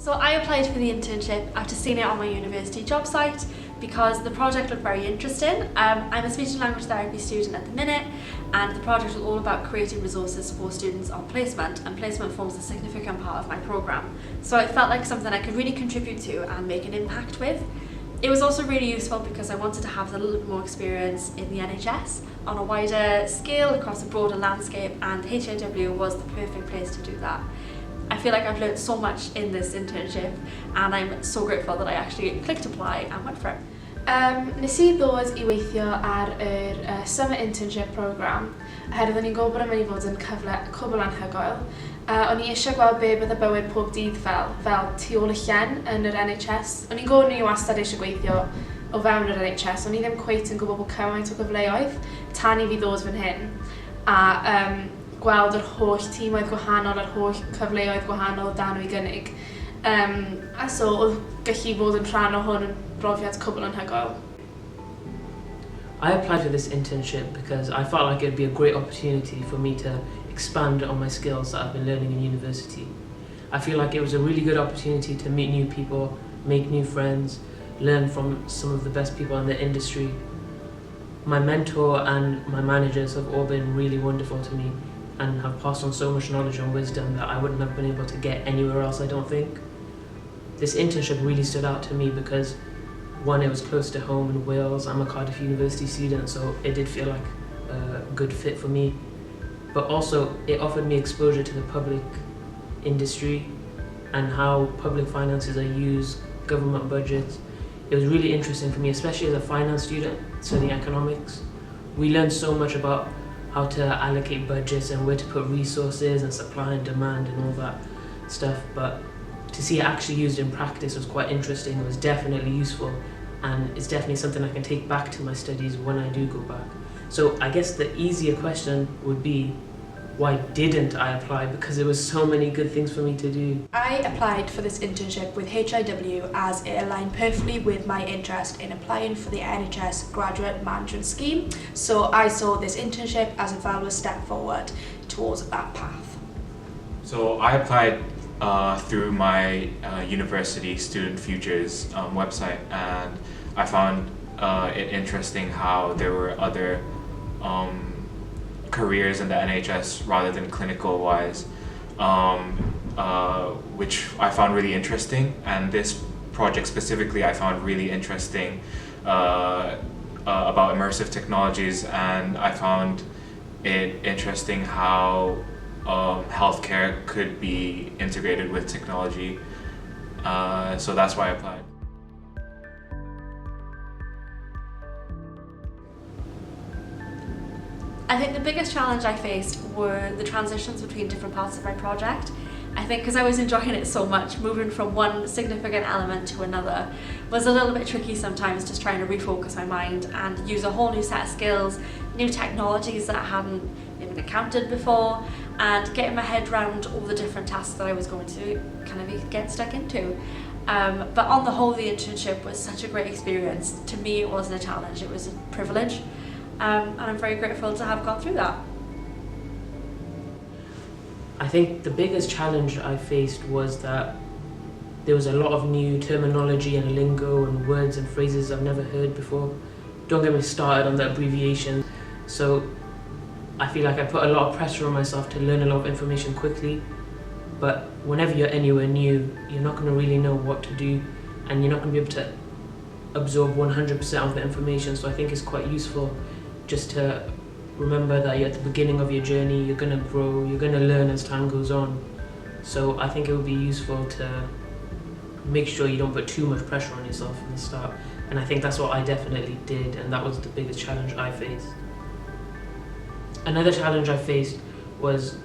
So I applied for the internship after seeing it on my university job site because the project looked very interesting. I'm a speech and language therapy student at the minute, and the project was all about creating resources for students on placement, and placement forms a significant part of my programme. So it felt like something I could really contribute to and make an impact with. It was also really useful because I wanted to have a little bit more experience in the NHS on a wider scale across a broader landscape, and HEIW was the perfect place to do that. I feel like I've learned so much in this internship, and I'm so grateful that I actually clicked apply and went for it. Nes I ddod I weithio ar yr Summer Internship Programme oherwydd o'n i'n gwybod yn mynd i fod yn cyfle cwbl anhygoel. O'n i eisiau gweld be bydd y bywyd pob dydd fel tu ôl y llen yn yr NHS. O'n i'n gwybod o'n i wastad eisiau gweithio o fewn yr NHS, o'n i ddim cweit yn gwybod bod cymaint o gyfleoedd tan I fi ddod fan hyn. A gweld yr holl tîmoedd gwahanol, yr holl cyfleoedd gwahanol dan o'i gynnig. A so, oedd gallu bod yn rhan o hwn yn brofiad cwbl anhygoel. I applied for this internship because I felt like it would be a great opportunity for me to expand on my skills that I've been learning in university. I feel like it was a really good opportunity to meet new people, make new friends, learn from some of the best people in the industry. My mentor and my managers have all been really wonderful to me and have passed on so much knowledge and wisdom that I wouldn't have been able to get anywhere else, I don't think. This internship really stood out to me because, one, it was close to home in Wales. I'm a Cardiff University student, so it did feel like a good fit for me. But also, it offered me exposure to the public industry and how public finances are used, government budgets. It was really interesting for me, especially as a finance student studying economics. We learned so much about how to allocate budgets and where to put resources and supply and demand and all that stuff, but to see it actually used in practice was quite interesting. It was definitely useful, and it's definitely something I can take back to my studies when I do go back. So I guess the easier question would be, why didn't I apply? Because there was so many good things for me to do. I applied for this internship with HEIW as it aligned perfectly with my interest in applying for the NHS Graduate Management Scheme, so I saw this internship as a valuable step forward towards that path. So I applied through my university Student Futures website, and I found it interesting how there were other careers in the NHS rather than clinical wise, which I found really interesting, and this project specifically I found really interesting about immersive technologies, and I found it interesting how healthcare could be integrated with technology, so that's why I applied. I think the biggest challenge I faced were the transitions between different parts of my project. I think because I was enjoying it so much, moving from one significant element to another was a little bit tricky sometimes, just trying to refocus my mind and use a whole new set of skills, new technologies that I hadn't even encountered before, and getting my head around all the different tasks that I was going to kind of get stuck into. But on the whole, the internship was such a great experience. To me, it wasn't a challenge, it was a privilege. And I'm very grateful to have gone through that. I think the biggest challenge I faced was that there was a lot of new terminology and lingo and words and phrases I've never heard before. Don't get me started on the abbreviation. So I feel like I put a lot of pressure on myself to learn a lot of information quickly, but whenever you're anywhere new, you're not going to really know what to do, and you're not going to be able to absorb 100% of the information. So I think it's quite useful just to remember that you're at the beginning of your journey, you're going to grow, you're going to learn as time goes on. So I think it would be useful to make sure you don't put too much pressure on yourself from the start. And I think that's what I definitely did, and that was the biggest challenge I faced. Another challenge I faced was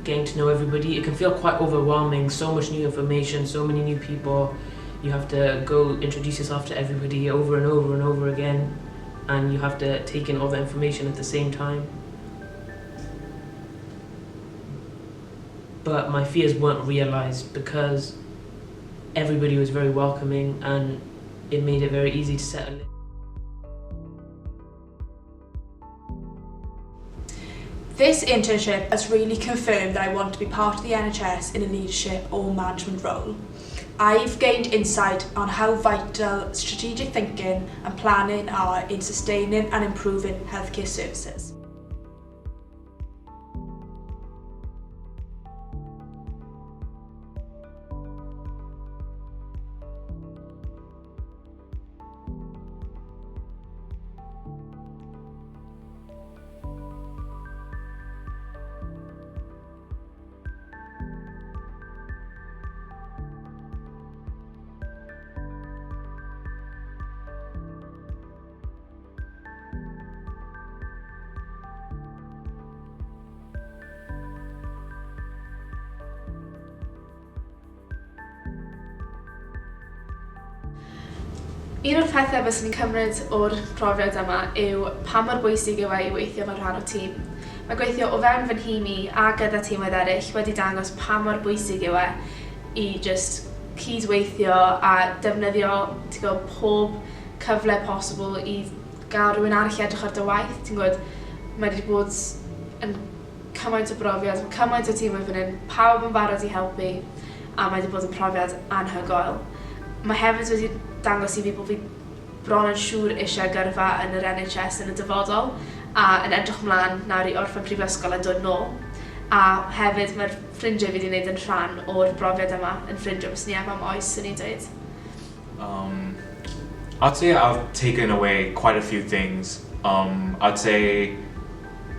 getting to know everybody. It can feel quite overwhelming, so much new information, so many new people. You have to go introduce yourself to everybody over and over and over again, and you have to take in all the information at the same time. But my fears weren't realized because everybody was very welcoming, and it made it very easy to settle in. This internship has really confirmed that I want to be part of the NHS in a leadership or management role. I've gained insight on how vital strategic thinking and planning are in sustaining and improving healthcare services. Un o'r pethau bys ni'n cymryd o'r profiad yma yw pa mor bwysig yw e i weithio fel rhan o tîm. Mae gweithio o fewn fy nhîm I a gyda tîmau eraill wedi dangos pa mor bwysig yw e I just cydweithio a defnyddio pob cyfle posibl I gael rhywun arall edrych ar dy waith. Ti'n gwybod, mae wedi bod yn cymaint o brofiad, mae cymaint o tîmau fan hyn, pawb yn barod I helpu a mae wedi bod yn profiad anhygoel. Mae hefyd wedi dangos I fi bod fi bron yn siŵr eisiau gyrfa yn yr NHS yn y dyfodol a yn edrych ymlaen nawr I orffen prifysgol a dod nôl. A hefyd mae'r ffrindiau fi wedi gwneud yn rhan o'r brofiad yma yn ffrindiau bys ni efo am oes yn ei dweud. I'd say I've taken away quite a few things. I'd say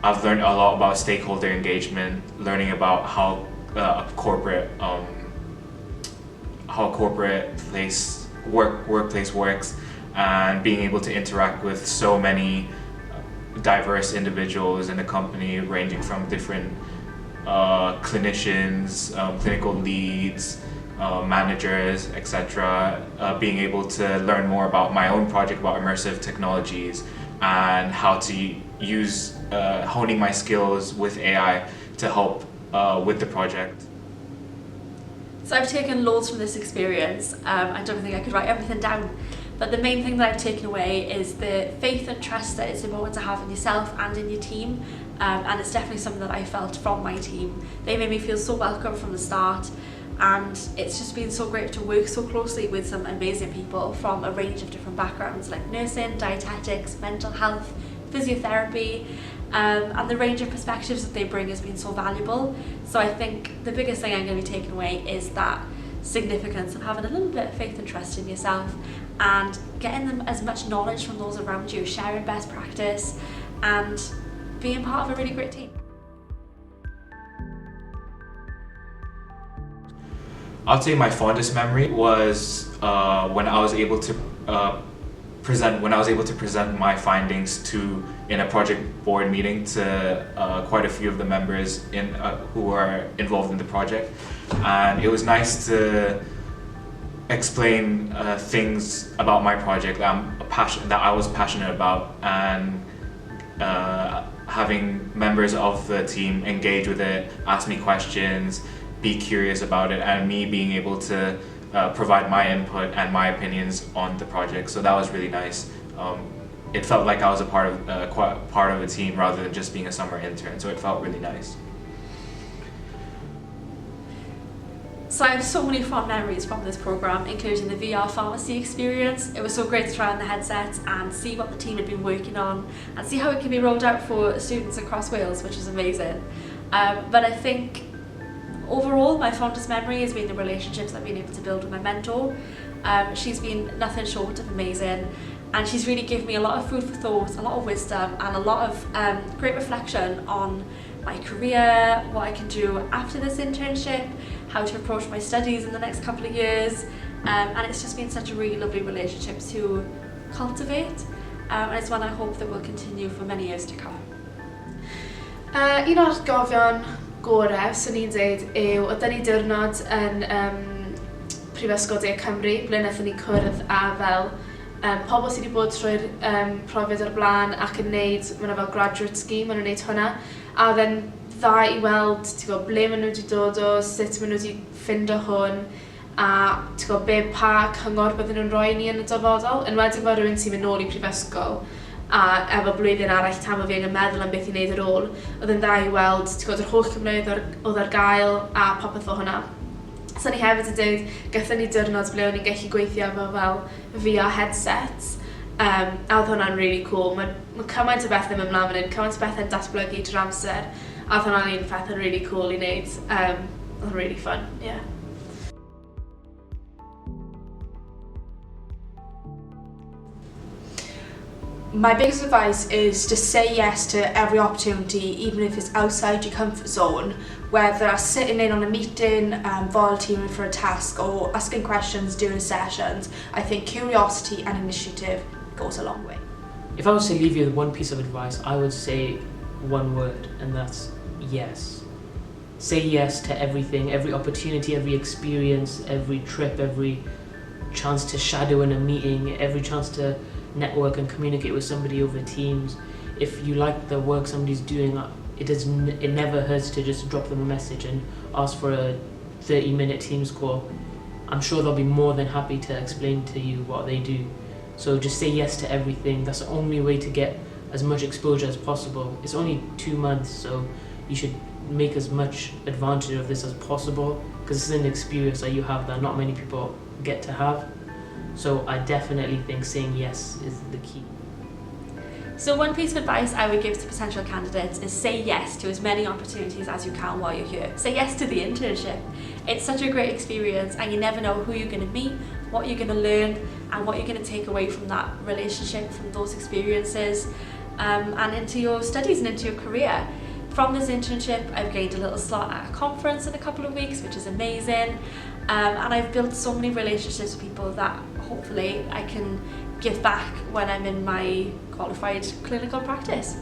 I've learned a lot about stakeholder engagement, learning about how a corporate workplace works, and being able to interact with so many diverse individuals in the company, ranging from different clinicians, clinical leads, managers, etc. Being able to learn more about my own project about immersive technologies and how to use honing my skills with AI to help with the project. So I've taken loads from this experience. I don't think I could write everything down, but the main thing that I've taken away is the faith and trust that it's important to have in yourself and in your team, and it's definitely something that I felt from my team. They made me feel so welcome from the start, and it's just been so great to work so closely with some amazing people from a range of different backgrounds like nursing, dietetics, mental health, physiotherapy, and the range of perspectives that they bring has been so valuable. So I think the biggest thing I'm going to be taking away is that significance of having a little bit of faith and trust in yourself and getting them as much knowledge from those around you, sharing best practice and being part of a really great team. I'd say my fondest memory was when I was able to present my findings in a project board meeting to quite a few of the members who were involved in the project, and it was nice to explain things about my project that I was passionate about, and having members of the team engage with it, ask me questions, be curious about it, and me being able to provide my input and my opinions on the project. So that was really nice. It felt like I was a part of a team rather than just being a summer intern, so it felt really nice. So I have so many fond memories from this programme, including the VR pharmacy experience. It was so great to try on the headsets and see what the team had been working on and see how it can be rolled out for students across Wales, which was amazing. But I think overall my fondest memory has been the relationships I've been able to build with my mentor. She's been nothing short of amazing, and she's really given me a lot of food for thought, a lot of wisdom and a lot of great reflection on my career, what I can do after this internship, how to approach my studies in the next couple of years, and it's just been such a really lovely relationship to cultivate, and it's one I hope that will continue for many years to come. Un o'r gofion gorau, swn i'n dweud, yw ydyn ni diwrnod yn Prifysgol De Cymru, ble wnaethon ni cwrdd a fel pobl sydd wedi bod trwy'r profiad o'r blaen ac yn gwneud, maen fel graduate scheme, maen nhw'n gwneud hwnna, a oedd e'n dda I weld ble maen nhw wedi dod o, sut maen nhw wedi ffindo hwn, a pa cyngor bydden nhw'n rhoi ni yn y dyfodol, yn wedi fel rhywun sy'n mynd nôl I prifysgol, a efo blwyddyn arall tam o fi yn meddwl am beth I wneud ar ôl, oedd yn dda I weld yr holl Cymraeg oedd ar gael a popeth o hwnna. So ni hefyd yn dweud, gathon ni diwrnod ble o'n i'n gallu gweithio efo fel VR headsets. A oedd hwnna'n really cool. Mae cymaint o bethau mewn mlaen fan hyn, cymaint o bethau'n datblygu trwy'r amser. A oedd hwnna'n un peth yn really cool i wneud. Oedd really fun, yeah. My biggest advice is to say yes to every opportunity, even if it's outside your comfort zone, whether that's sitting in on a meeting, volunteering for a task, or asking questions during sessions. I think curiosity and initiative goes a long way. If I was to leave you with one piece of advice, I would say one word, and that's yes. Say yes to everything, every opportunity, every experience, every trip, every chance to shadow in a meeting, every chance to network and communicate with somebody over Teams. If you like the work somebody's doing, it never hurts to just drop them a message and ask for a 30-minute Teams call. I'm sure they'll be more than happy to explain to you what they do. So just say yes to everything. That's the only way to get as much exposure as possible. It's only 2 months, so you should make as much advantage of this as possible, because this is an experience that you have that not many people get to have. So I definitely think saying yes is the key. So one piece of advice I would give to potential candidates is say yes to as many opportunities as you can while you're here. Say yes to the internship. It's such a great experience, and you never know who you're going to meet, what you're going to learn, and what you're going to take away from that relationship, from those experiences, and into your studies and into your career. From this internship, I've gained a little slot at a conference in a couple of weeks, which is amazing. And I've built so many relationships with people that hopefully I can give back when I'm in my qualified clinical practice.